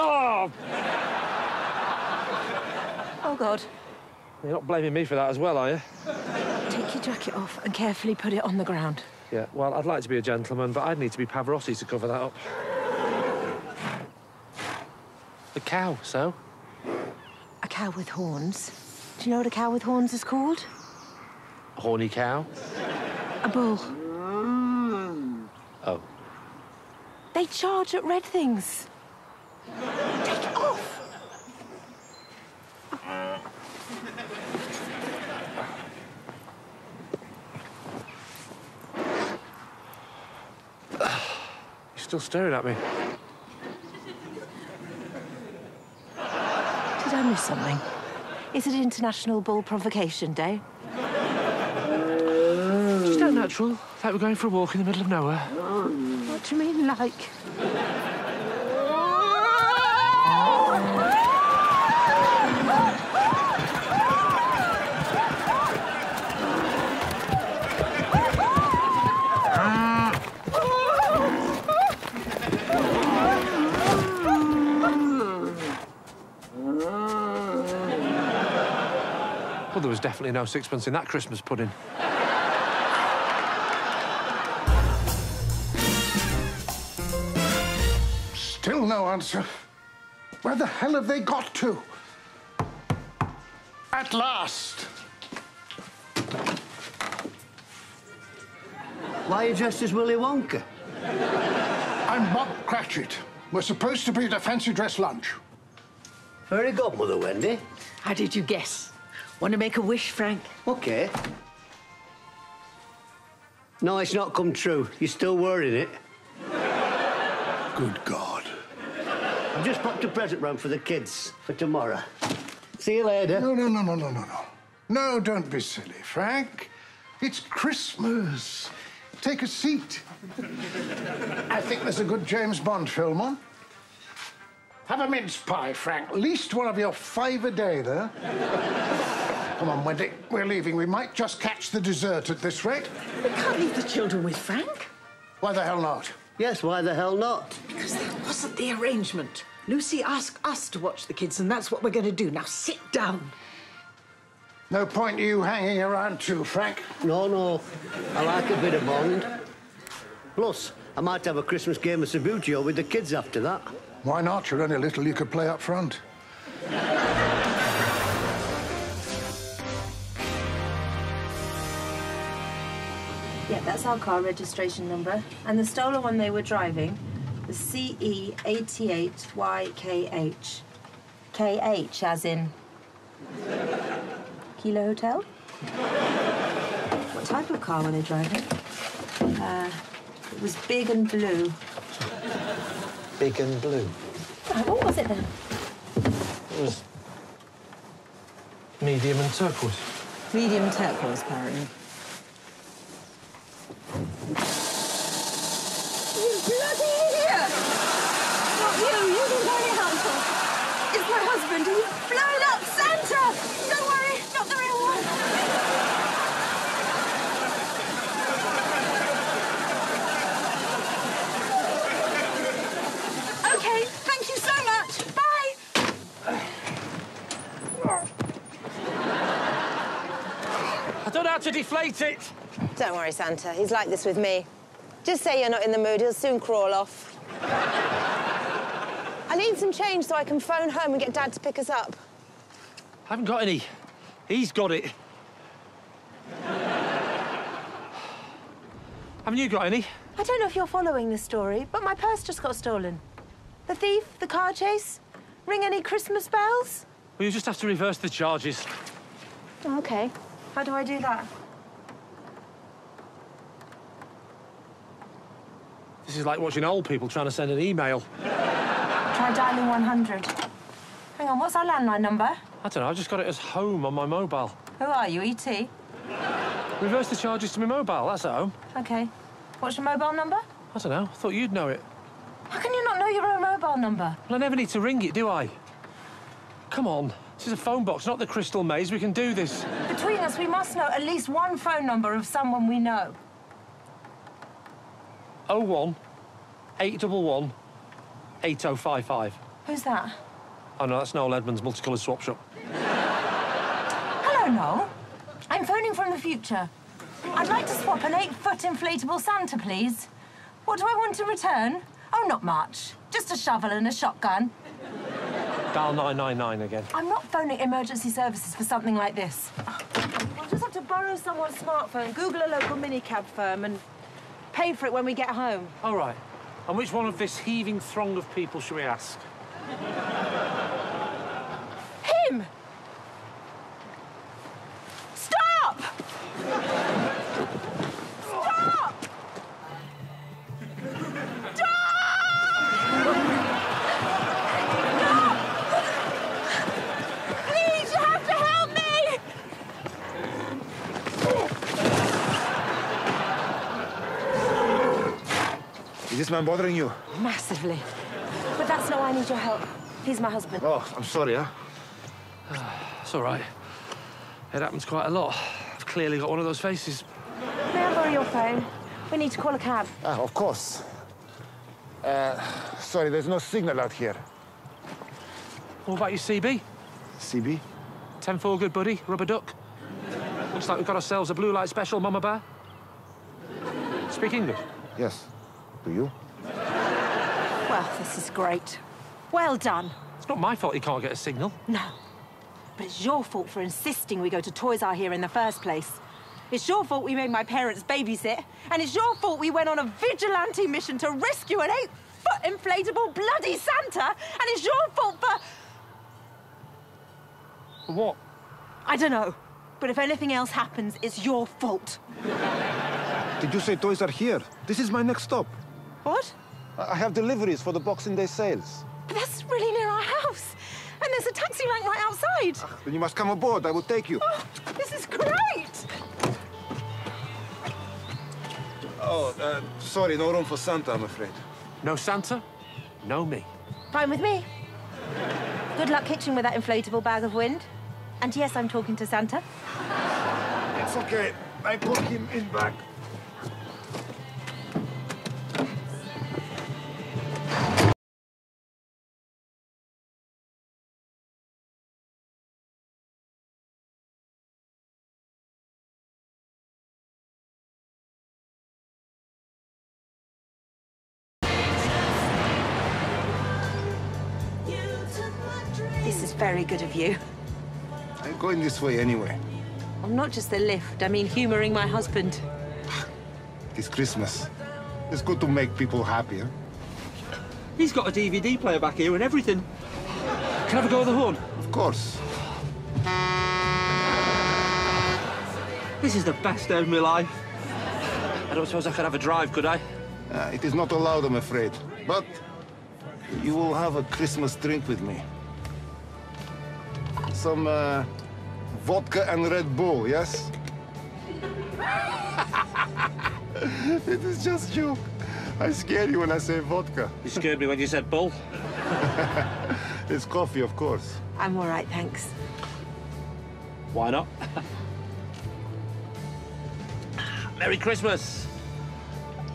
Oh! Oh, God. You're not blaming me for that as well, are you? Take your jacket off and carefully put it on the ground. Yeah, well, I'd like to be a gentleman, but I'd need to be Pavarotti to cover that up. The cow, so? A cow with horns. Do you know what a cow with horns is called? A horny cow? A bull. Oh. They charge at red things. Take it off! You're still staring at me. Did I miss something? Is it International Bull Provocation Day? Just not natural. Like we're going for a walk in the middle of nowhere. What do you mean, like? Well, there was definitely no sixpence in that Christmas pudding. Still no answer. Where the hell have they got to? At last! Why are you dressed as Willy Wonka? I'm Bob Cratchit. We're supposed to be at a fancy dress lunch. Fairy godmother, Wendy. How did you guess? Want to make a wish, Frank? OK. No, it's not come true. You're still wearing it. Good God. I've just popped a present round for the kids for tomorrow. See you later. No. No, don't be silly, Frank. It's Christmas. Take a seat. I think there's a good James Bond film on. Have a mince pie, Frank. At least one of your 5 a day, though. Come on, Wendy. We're leaving. We might just catch the dessert at this rate. We can't leave the children with Frank. Why the hell not? Yes, why the hell not? Because that wasn't the arrangement. Lucy asked us to watch the kids, and that's what we're going to do. Now, sit down. No point you hanging around too, Frank. No. I like a bit of Bond. Plus, I might have a Christmas game of Subbuteo with the kids after that. Why not? You're only little. You could play up front. Yeah, that's our car registration number. And the stolen one they were driving was CE88YKH. KH as in... Kilo Hotel? What type of car were they driving? It was big and blue. Big and blue. Oh, what was it then? It was medium and turquoise. Medium turquoise, apparently. You bloody idiot! Not you, you've been very helpful. It's my husband, he's blown up Santa! Don't worry, not the real one. OK, thank you so much. Bye! I don't know how to deflate it. Don't worry, Santa. He's like this with me. Just say you're not in the mood. He'll soon crawl off. I need some change so I can phone home and get Dad to pick us up. I haven't got any. He's got it. Haven't you got any? I don't know if you're following this story, but my purse just got stolen. The thief, the car chase. Ring any Christmas bells? Well, you just have to reverse the charges. Oh, OK. How do I do that? This is like watching old people trying to send an email. Try dialing 100. Hang on, what's our landline number? I don't know, I just got it as home on my mobile. Who are you, E.T.? Reverse the charges to my mobile, that's at home. OK. What's your mobile number? I don't know, I thought you'd know it. How can you not know your own mobile number? Well, I never need to ring it, do I? Come on, this is a phone box, not the Crystal Maze. We can do this. Between us, we must know at least one phone number of someone we know. 01 811 8055. Who's that? Oh, no, that's Noel Edmonds' multicoloured swap shop. Hello, Noel. I'm phoning from the future. I'd like to swap an 8-foot inflatable Santa, please. What do I want in return? Oh, not much. Just a shovel and a shotgun. Dial 999 again. I'm not phoning emergency services for something like this. I'll just have to borrow someone's smartphone, Google a local minicab firm and pay for it when we get home. All right. And which one of this heaving throng of people should we ask? Him! Stop! Stop! Please, you have to help me! Is this man bothering you? Massively. But that's not why I need your help. He's my husband. Oh, I'm sorry, huh? It's all right. It happens quite a lot. I've clearly got one of those faces. May I borrow your phone? We need to call a cab. Ah, of course. Sorry, there's no signal out here. What about your CB? CB? 10-4 good, buddy. Rubber duck. Looks like we've got ourselves a blue light special, Mama Bear. Speak English? Yes. Do you? Well, this is great. Well done. It's not my fault he can't get a signal. No. But it's your fault for insisting we go to Toys R here in the first place. It's your fault we made my parents babysit. And it's your fault we went on a vigilante mission to rescue an 8-foot inflatable bloody Santa. And it's your fault for... For what? I don't know. But if anything else happens, it's your fault. Did you say toys are here? This is my next stop. What? I have deliveries for the Boxing Day sales. But that's really near our house. And there's a taxi rank right outside. Then you must come aboard. I will take you. Oh, this is great! Oh, sorry, no room for Santa, I'm afraid. No Santa, no me. Fine with me. Good luck hitching with that inflatable bag of wind. And yes, I'm talking to Santa. It's okay. I put him in back. This is very good of you. I'm going this way anyway. Well, not just the lift. I mean, humouring my husband. It's Christmas. It's good to make people happy, huh? He's got a DVD player back here and everything. Can I have a go at the horn? Of course. This is the best day of my life. I don't suppose I could have a drive, could I? It is not allowed, I'm afraid. But you will have a Christmas drink with me. Some vodka and Red Bull, yes? It is just a joke. I scare you when I say vodka. You scared me when you said bull. It's coffee, of course. I'm all right, thanks. Why not? Merry Christmas.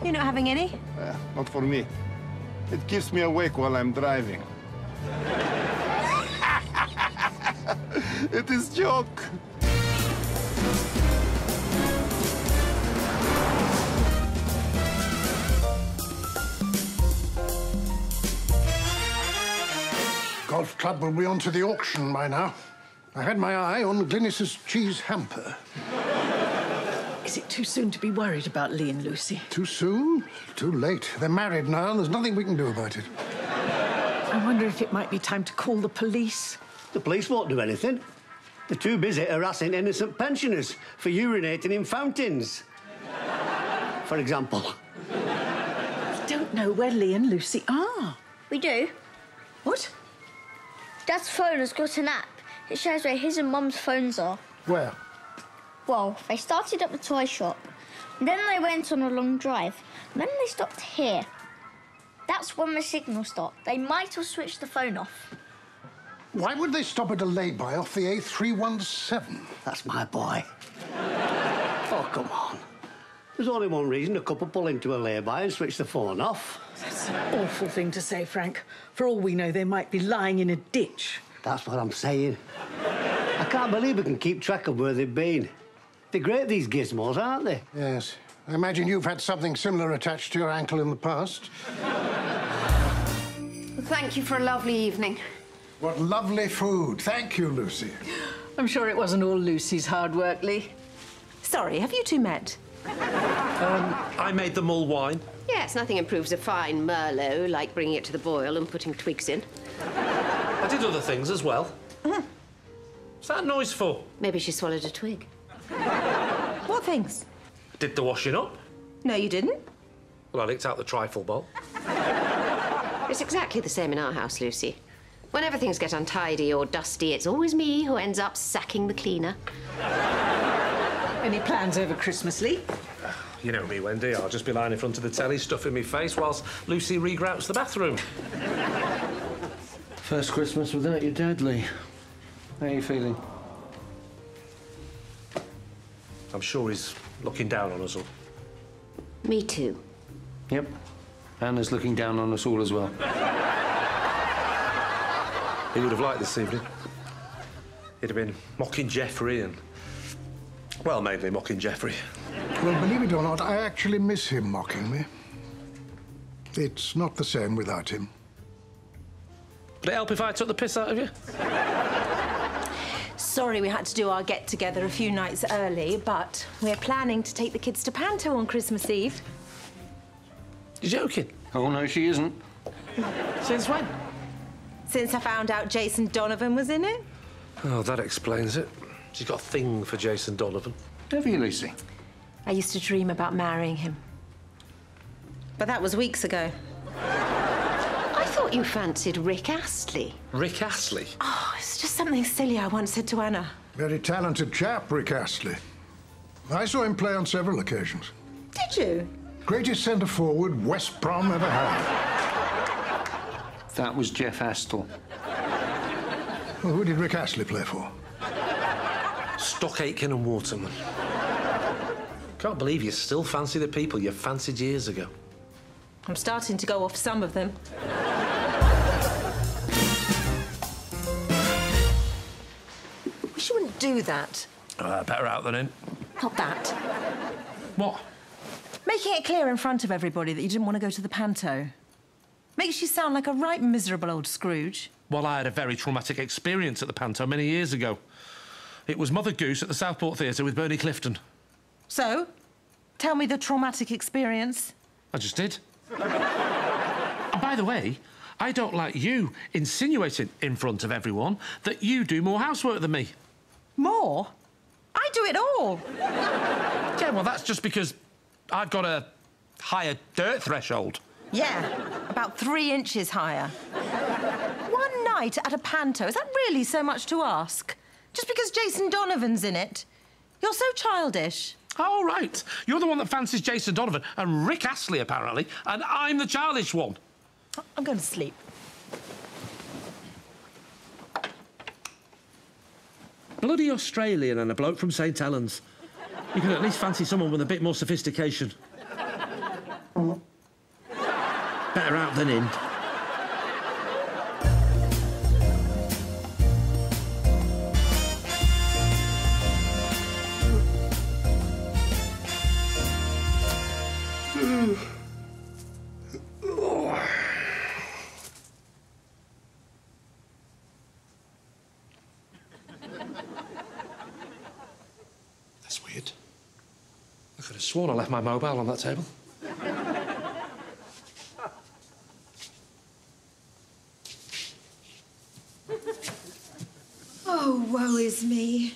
You're not having any? Not for me. It keeps me awake while I'm driving. It is joke. Golf club will be on to the auction by now. I had my eye on Glynis's cheese hamper. Is it too soon to be worried about Lee and Lucy? Too soon? Too late. They're married now, and there's nothing we can do about it. I wonder if it might be time to call the police. The police won't do anything. They're too busy harassing innocent pensioners for urinating in fountains. For example. We don't know where Lee and Lucy are. We do. What? Dad's phone has got an app. It shows where his and Mum's phones are. Where? Well, they started at the toy shop, and then they went on a long drive, and then they stopped here. That's when the signal stopped. They might have switched the phone off. Why would they stop at a lay-by off the A317? That's my boy. Oh, come on. There's only one reason a couple pull into a lay-by and switch the phone off. That's an awful thing to say, Frank. For all we know, they might be lying in a ditch. That's what I'm saying. I can't believe we can keep track of where they've been. They're great, these gizmos, aren't they? Yes. I imagine you've had something similar attached to your ankle in the past. Well, thank you for a lovely evening. What lovely food. Thank you, Lucy. I'm sure it wasn't all Lucy's hard work, Lee. Sorry, have you two met? I made the mull wine. Yes, nothing improves a fine Merlot like bringing it to the boil and putting twigs in. I did other things as well. What's that noise for? Maybe she swallowed a twig. What things? Did the washing up. No, you didn't. Well, I licked out the trifle bowl. It's exactly the same in our house, Lucy. Whenever things get untidy or dusty, it's always me who ends up sacking the cleaner. Any plans over Christmas, Lee? You know me, Wendy. I'll just be lying in front of the telly, stuffing my face, whilst Lucy regrouts the bathroom. First Christmas without your dad, Lee. How are you feeling? I'm sure he's looking down on us all. Me too. Yep. Anna's looking down on us all as well. He would have liked this evening. He'd have been mocking Geoffrey and... well, mainly mocking Geoffrey. Well, believe it or not, I actually miss him mocking me. It's not the same without him. Would it help if I took the piss out of you? Sorry we had to do our get-together a few nights early, but we're planning to take the kids to Panto on Christmas Eve. You're joking? Oh, no, she isn't. Since when? Since I found out Jason Donovan was in it. Oh, that explains it. She's got a thing for Jason Donovan. Have you, Lucy? I used to dream about marrying him. But that was weeks ago. I thought you fancied Rick Astley. Rick Astley? Oh, it's just something silly I once said to Anna. Very talented chap, Rick Astley. I saw him play on several occasions. Did you? Greatest centre forward West Brom ever had. That was Jeff Astle. Well, who did Rick Astley play for? Stock Aitken and Waterman. Can't believe you still fancy the people you fancied years ago. I'm starting to go off some of them. Wish you wouldn't do that. Better out than in. Not that. What? Making it clear in front of everybody that you didn't want to go to the Panto. Makes you sound like a right miserable old Scrooge. Well, I had a very traumatic experience at the Panto many years ago. It was Mother Goose at the Southport Theatre with Bernie Clifton. So, tell me the traumatic experience. I just did. And by the way, I don't like you insinuating in front of everyone that you do more housework than me. More? I do it all. Yeah, well, that's just because I've got a higher dirt threshold. Yeah, about 3 inches higher. One night at a Panto, is that really so much to ask? Just because Jason Donovan's in it? You're so childish. Oh, right. You're the one that fancies Jason Donovan and Rick Astley, apparently, and I'm the childish one. I'm going to sleep. Bloody Australian and a bloke from St Helens. You can at least fancy someone with a bit more sophistication. Better out than in. That's weird. I could have sworn I left my mobile on that table. Oh, woe is me.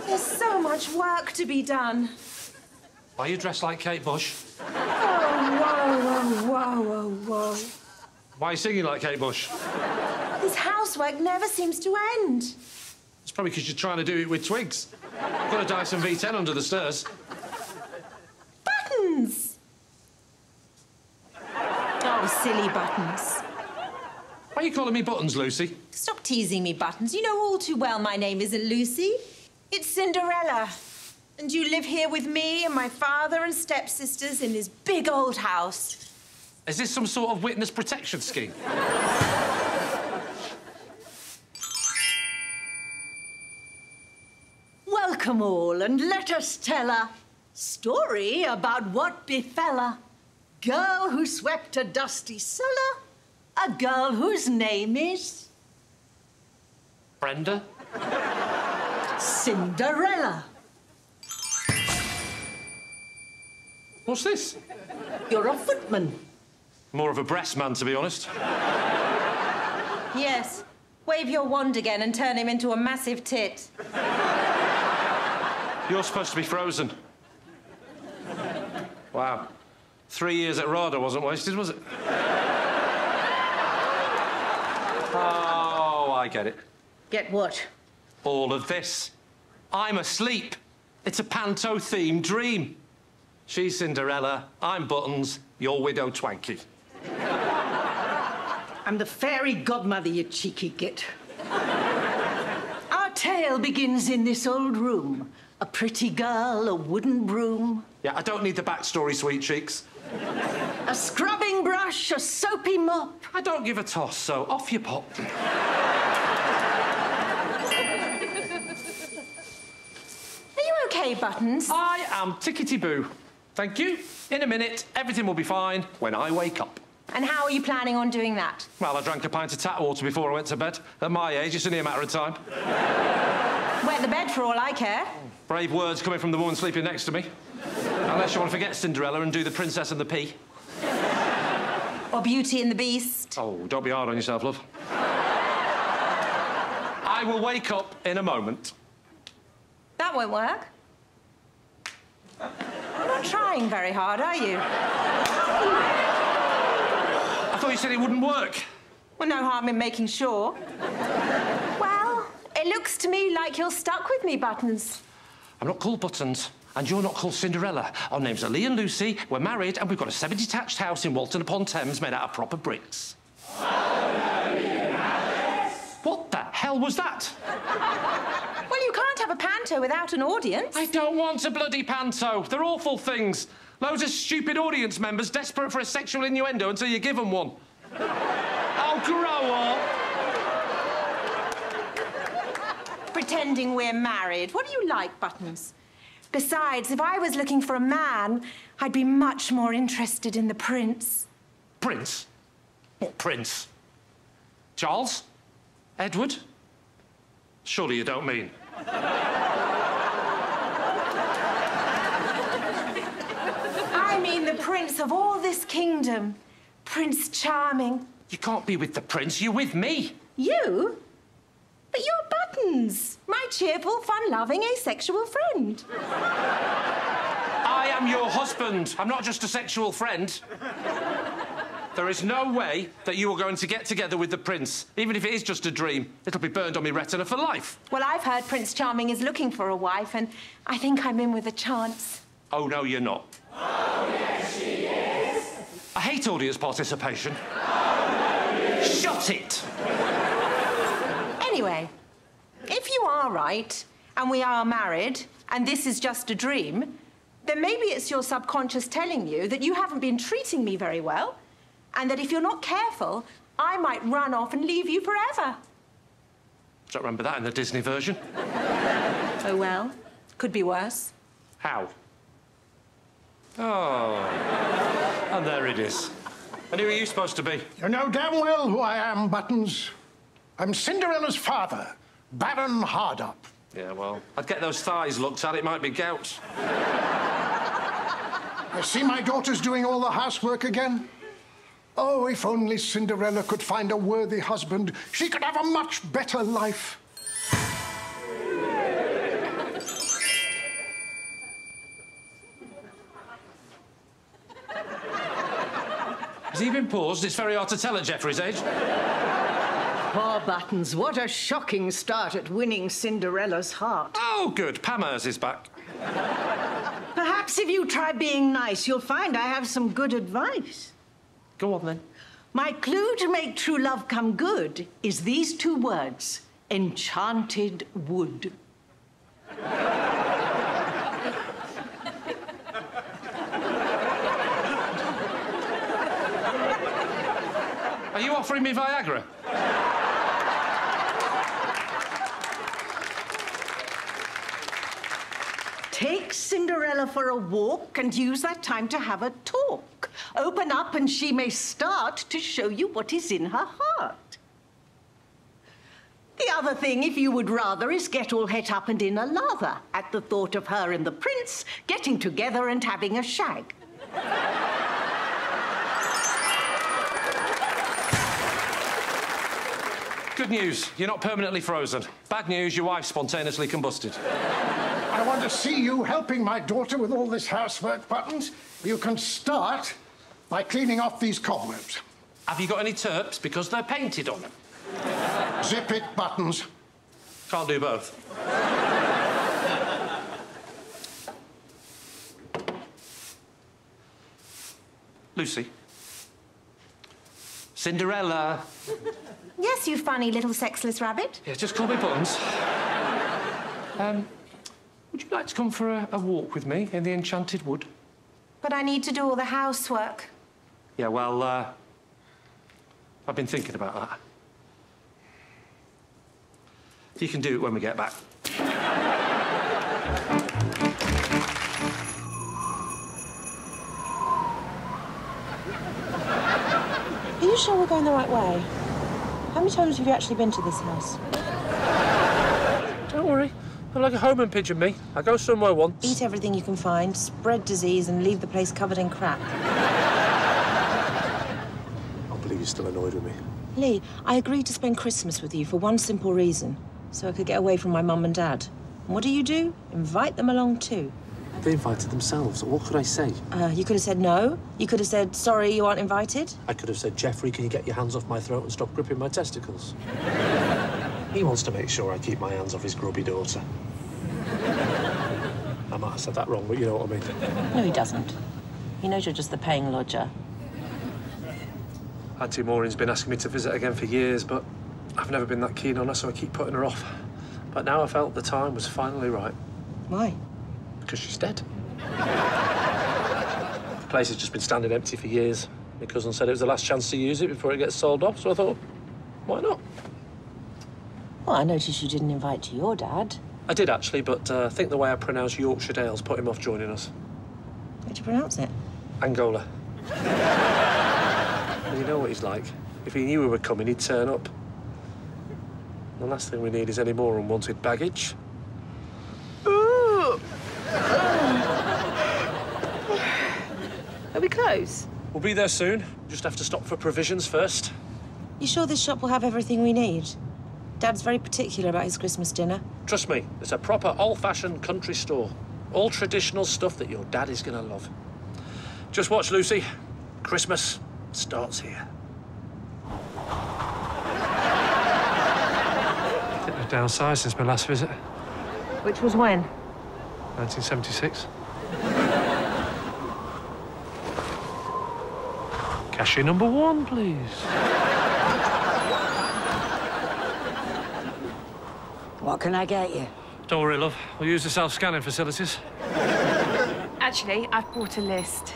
There's so much work to be done. Why are you dressed like Kate Bush? Oh, whoa, whoa, whoa, whoa, whoa. Why are you singing like Kate Bush? This housework never seems to end. It's probably because you're trying to do it with twigs. Got a Dyson V10 under the stairs. Buttons! Oh, silly Buttons. Why are you calling me Buttons, Lucy? Stop teasing me, Buttons. You know all too well my name isn't Lucy. It's Cinderella. And you live here with me and my father and stepsisters in this big old house. Is this some sort of witness protection scheme? Welcome all, and let us tell a story about what befell a girl who swept a dusty cellar, a girl whose name is... Brenda? Cinderella. What's this? You're a footman. More of a breast man, to be honest. Yes. Wave your wand again and turn him into a massive tit. You're supposed to be frozen. Wow. 3 years at RADA wasn't wasted, was it? Oh, I get it. Get what? All of this. I'm asleep. It's a panto-themed dream. She's Cinderella, I'm Buttons, you're Widow Twanky. I'm the fairy godmother, you cheeky git. Our tale begins in this old room. A pretty girl, a wooden broom. Yeah, I don't need the backstory, sweet cheeks. A scrubbing brush, a soapy mop. I don't give a toss, so off you pop. Are you okay, Buttons? I am tickety-boo. Thank you. In a minute, everything will be fine when I wake up. And how are you planning on doing that? Well, I drank a pint of tap water before I went to bed. At my age, it's only a matter of time. Wet the bed for all I care. Brave words coming from the woman sleeping next to me. Unless you want to forget Cinderella and do The Princess and the Pea. Or Beauty and the Beast. Oh, don't be hard on yourself, love. I will wake up in a moment. That won't work. You're not trying very hard, are you? I thought you said it wouldn't work. Well, no harm in making sure. Well, it looks to me like you're stuck with me, Buttons. I'm not called Buttons, and you're not called Cinderella. Our names are Lee and Lucy, we're married, and we've got a semi-detached house in Walton-upon-Thames made out of proper bricks. What the hell was that? Well, you can't have a panto without an audience. I don't want a bloody panto. They're awful things. Loads of stupid audience members desperate for a sexual innuendo until you give them one. Oh, grow up. Pretending we're married. What do you like, Buttons? Besides, if I was looking for a man, I'd be much more interested in the prince. Prince? What prince? Charles? Edward? Surely you don't mean... I mean the prince of all this kingdom. Prince Charming. You can't be with the prince, you're with me. You? But you're Buttons, my cheerful, fun-loving, asexual friend. I am your husband. I'm not just a sexual friend. There is no way that you are going to get together with the prince. Even if it is just a dream, it'll be burned on my retina for life. Well, I've heard Prince Charming is looking for a wife, and I think I'm in with a chance. Oh, no, you're not. Oh, yes, she is. I hate audience participation. Oh, no, shut it! Anyway, if you are right, and we are married, and this is just a dream, then maybe it's your subconscious telling you that you haven't been treating me very well, and that if you're not careful, I might run off and leave you forever. Don't remember that in the Disney version. Oh, well, could be worse. How? Oh. And there it is. And who are you supposed to be? You know damn well who I am, Buttons. I'm Cinderella's father, Baron Hardup. Yeah, well, I'd get those thighs looked at. It might be gout. I see my daughter's doing all the housework again. Oh, if only Cinderella could find a worthy husband, she could have a much better life. Has he been paused? It's very hard to tell at Geoffrey's age. Poor Buttons, what a shocking start at winning Cinderella's heart. Oh, good. Pamers is back. Perhaps if you try being nice, you'll find I have some good advice. Go on, then. My clue to make true love come good is these two words, enchanted wood. Are you offering me Viagra? Take Cinderella for a walk and use that time to have a talk. Open up and she may start to show you what is in her heart. The other thing, if you would rather, is get all het up and in a lather at the thought of her and the prince getting together and having a shag. Good news, you're not permanently frozen. Bad news, your wife spontaneously combusted. I want to see you helping my daughter with all this housework, Buttons. You can start by cleaning off these cobwebs. Have you got any terps? Because they're painted on. Zip it, Buttons. Can't do both. Lucy. Cinderella. Yes, you funny little sexless rabbit. Yeah, just call me Buttons. Would you like to come for a walk with me in the Enchanted Wood? But I need to do all the housework. Yeah, well, I've been thinking about that. You can do it when we get back. Are you sure we're going the right way? How many times have you actually been to this house? Don't worry. I'm like a homing pigeon, me. I go somewhere once. Eat everything you can find, spread disease, and leave the place covered in crap. I believe you're still annoyed with me. Lee, I agreed to spend Christmas with you for one simple reason. So I could get away from my mum and dad. And what do? Invite them along too. They invited themselves. What could I say? You could have said no. You could have said, sorry, you aren't invited. I could have said, Jeffrey, can you get your hands off my throat and stop gripping my testicles? He wants to make sure I keep my hands off his grubby daughter. I might have said that wrong, but you know what I mean. No, he doesn't. He knows you're just the paying lodger. Auntie Maureen's been asking me to visit again for years, but I've never been that keen on her, so I keep putting her off. But now I felt the time was finally right. Why? Because she's dead. The place has just been standing empty for years. My cousin said it was the last chance to use it before it gets sold off, so I thought, why not? Well, I noticed you didn't invite your dad. I did, actually, but I think the way I pronounce Yorkshire Dales put him off joining us. How'd you pronounce it? Angola. And you know what he's like. If he knew we were coming, he'd turn up. The last thing we need is any more unwanted baggage. Are we close? We'll be there soon. Just have to stop for provisions first. You sure this shop will have everything we need? Dad's very particular about his Christmas dinner. Trust me, it's a proper old-fashioned country store. All traditional stuff that your dad is gonna love. Just watch, Lucy. Christmas starts here. I think they've downsized since my last visit. Which was when? 1976. Cashier number 1, please. What can I get you? Don't worry, love. We'll use the self-scanning facilities. Actually, I've brought a list.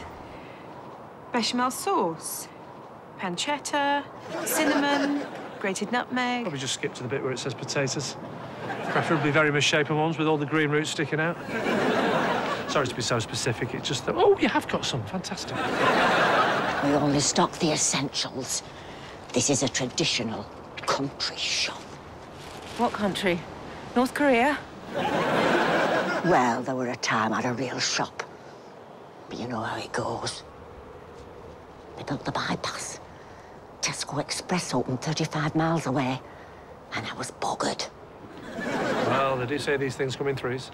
Bechamel sauce, pancetta, cinnamon, grated nutmeg. Probably just skip to the bit where it says potatoes. Preferably very misshapen ones with all the green roots sticking out. Sorry to be so specific, it's just that... Oh, you have got some. Fantastic. We only stock the essentials. This is a traditional country shop. What country? North Korea? Well, there were a time I had a real shop. But you know how it goes. They built the bypass. Tesco Express opened 35 miles away, and I was buggered. Well, they do say these things come in threes.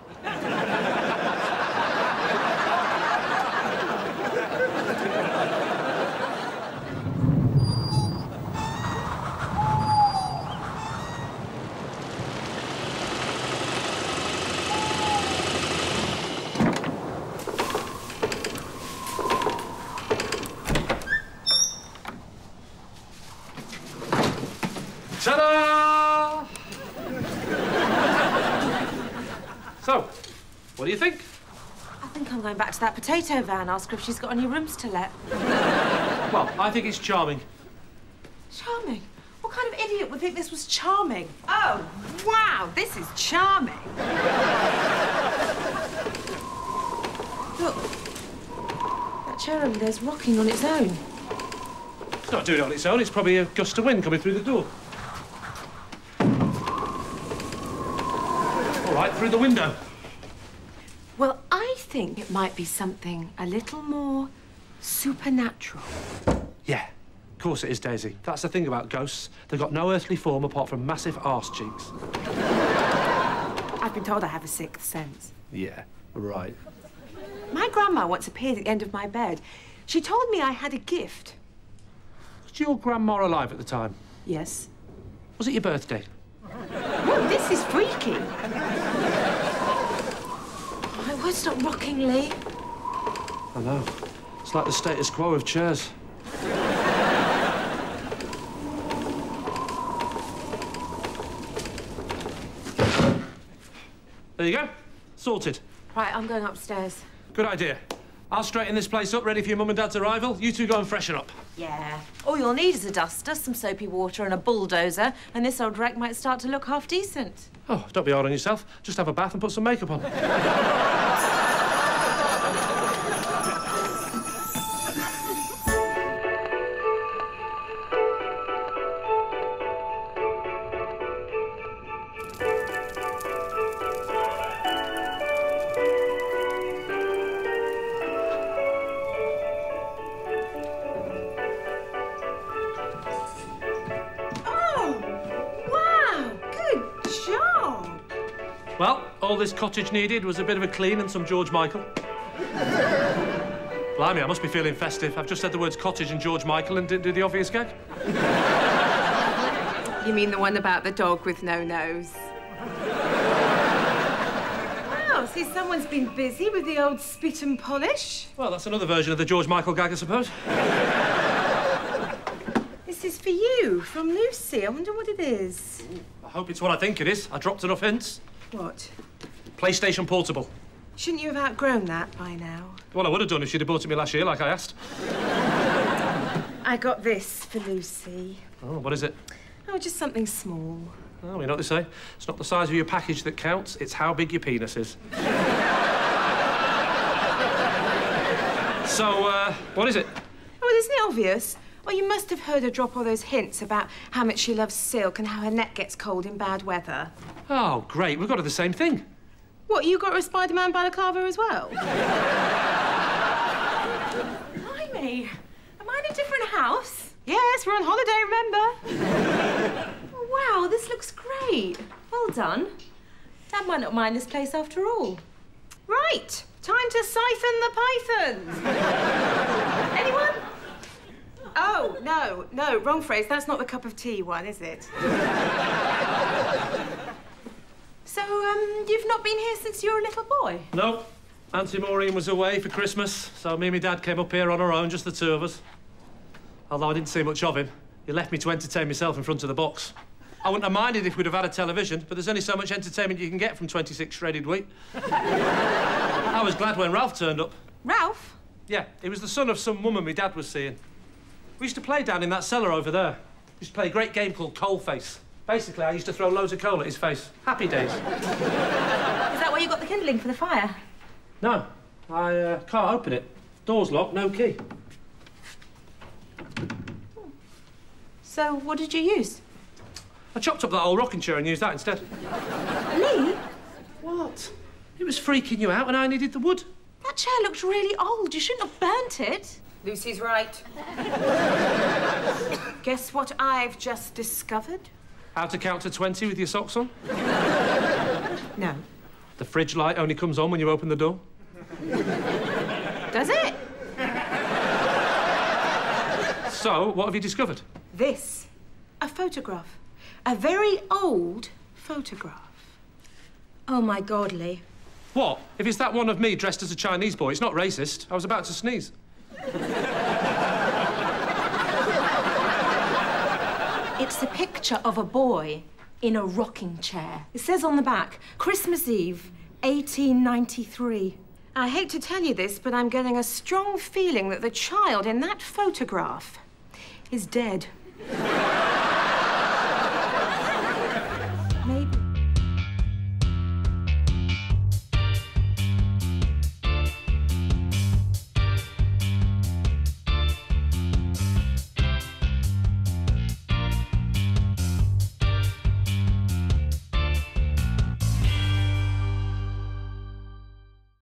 Ta-da! So, what do you think? I think I'm going back to that potato van, ask her if she's got any rooms to let. Well, I think it's charming. Charming? What kind of idiot would think this was charming? Oh, wow, this is charming. Look, that chair over there's rocking on its own. It's not doing it on its own. It's probably a gust of wind coming through the door. All right, through the window. Well, I think it might be something a little more supernatural. Yeah, of course it is, Daisy. That's the thing about ghosts. They've got no earthly form apart from massive arse cheeks. I've been told I have a sixth sense. Yeah, right. My grandma once appeared at the end of my bed. She told me I had a gift. Was your grandma alive at the time? Yes. Was it your birthday? Whoa, this is freaky. Oh, it won't stop rocking, Lee. I know. It's like the status quo of chairs. There you go. Sorted. Right, I'm going upstairs. Good idea. I'll straighten this place up, ready for your mum and dad's arrival. You two go and freshen up. Yeah. All you'll need is a duster, some soapy water and a bulldozer, and this old wreck might start to look half decent. Oh, don't be hard on yourself. Just have a bath and put some makeup on. Well, all this cottage needed was a bit of a clean and some George Michael. Blimey, I must be feeling festive. I've just said the words cottage and George Michael and didn't do the obvious gag. You mean the one about the dog with no nose? Wow, see, someone's been busy with the old spit and polish. Well, that's another version of the George Michael gag, I suppose. This is for you, from Lucy. I wonder what it is. I hope it's what I think it is. I dropped enough hints. What? PlayStation Portable. Shouldn't you have outgrown that by now? Well, I would have done if she'd have bought it me last year, like I asked. I got this for Lucy. Oh, what is it? Oh, just something small. Oh, you know what they say? It's not the size of your package that counts, it's how big your penis is. So, what is it? Oh, isn't it obvious? Well, you must have heard her drop all those hints about how much she loves silk and how her neck gets cold in bad weather. Oh, great. We've got her the same thing. What, you got her a Spider-Man balaclava as well? Blimey, am I in a different house? Yes, we're on holiday, remember? Wow, this looks great. Well done. Dad might not mind this place after all. Right, time to siphon the pythons. Anyone? Oh, no, wrong phrase. That's not the cup of tea one, is it? So, you've not been here since you were a little boy? No. Auntie Maureen was away for Christmas, so me and my dad came up here on our own, just the two of us. Although I didn't see much of him. He left me to entertain myself in front of the box. I wouldn't have minded if we'd have had a television, but there's only so much entertainment you can get from 26 shredded wheat. I was glad when Ralph turned up. Ralph? Yeah, he was the son of some woman my dad was seeing. We used to play down in that cellar over there. We used to play a great game called Coal Face. Basically, I used to throw loads of coal at his face. Happy days. Is that where you got the kindling for the fire? No, I can't open it. Door's locked, no key. So, what did you use? I chopped up that old rocking chair and used that instead. Lee? What? It was freaking you out and I needed the wood. That chair looked really old. You shouldn't have burnt it. Lucy's right. Guess what I've just discovered? How to count to 20 with your socks on? No. The fridge light only comes on when you open the door. Does it? So, what have you discovered? This. A photograph. A very old photograph. Oh, my God, Lee. What? If it's that one of me dressed as a Chinese boy, it's not racist. I was about to sneeze. It's a picture of a boy in a rocking chair. It says on the back, Christmas Eve, 1893. I hate to tell you this, but I'm getting a strong feeling that the child in that photograph is dead.